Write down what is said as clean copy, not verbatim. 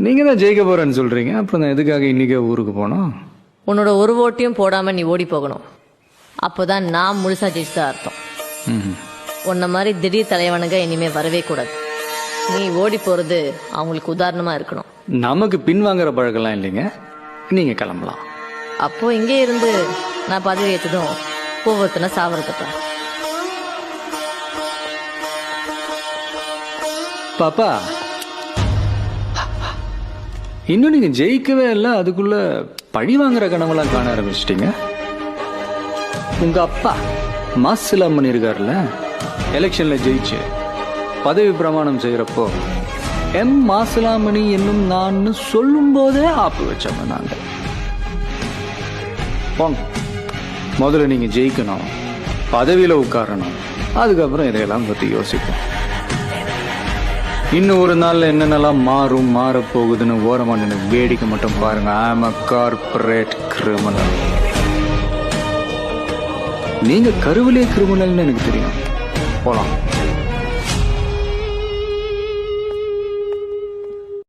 நீங்க தான் ஜெயிக்க போறேன்னு சொல்றீங்க, அப்புறம் நான் எதுக்காக இன்னைக்கே ஊருக்கு போனோம்? உன்னோட ஒரு ஓட்டையும் போடாம நீ ஓடி போகணும். அப்போதான் நான் முழுசா ஜெயிச்சதா அர்த்தம். உன்ன மாதிரி திடீர் தலைவனுங்க இனிமே வரவே கூடாது. நீ ஓடி போறது அவங்களுக்கு உதாரணமா இருக்கணும். நமக்கு பின்வாங்குற பழக்கம்லாம் இல்லைங்க, நீங்க கிளம்பலாம். அப்போ இங்கே இருந்து நான் பதவி ஏற்றதும் ஒவ்வொருத்தனை சாவறதுப்பா. பாப்பா, இன்னும் நீங்க ஜெயிக்கவே இல்லை, அதுக்குள்ள பழி வாங்குற கனவெல்லாம் காண ஆரம்பிச்சிட்டீங்க. உங்க அப்பா மாசிலாம் பண்ணியிருக்காருல்ல, எலெக்ஷன்ல ஜெயிச்சு பதவி பிரமாணம் செய்யறப்போ எம் மாசிலாமணி என்னும் நான் சொல்லும் போதே ஆப்பு வச்சவங்க நாங்க. போங்க, முதல்ல நீங்க ஜெயிக்கணும், பதவியில உட்காரணும், அதுக்கப்புறம் இதையெல்லாம் பத்தி யோசிப்போம். இன்னும் ஒரு நாள்ல என்னென்னலாம் மாறப்போகுதுன்னு ஓரமா நின்று வேடிக்கை மட்டும் பாருங்க. I'm a corporate criminal. நீங்க கருவிலே கிரிமினல்னு எனக்கு தெரியும். போலாம்.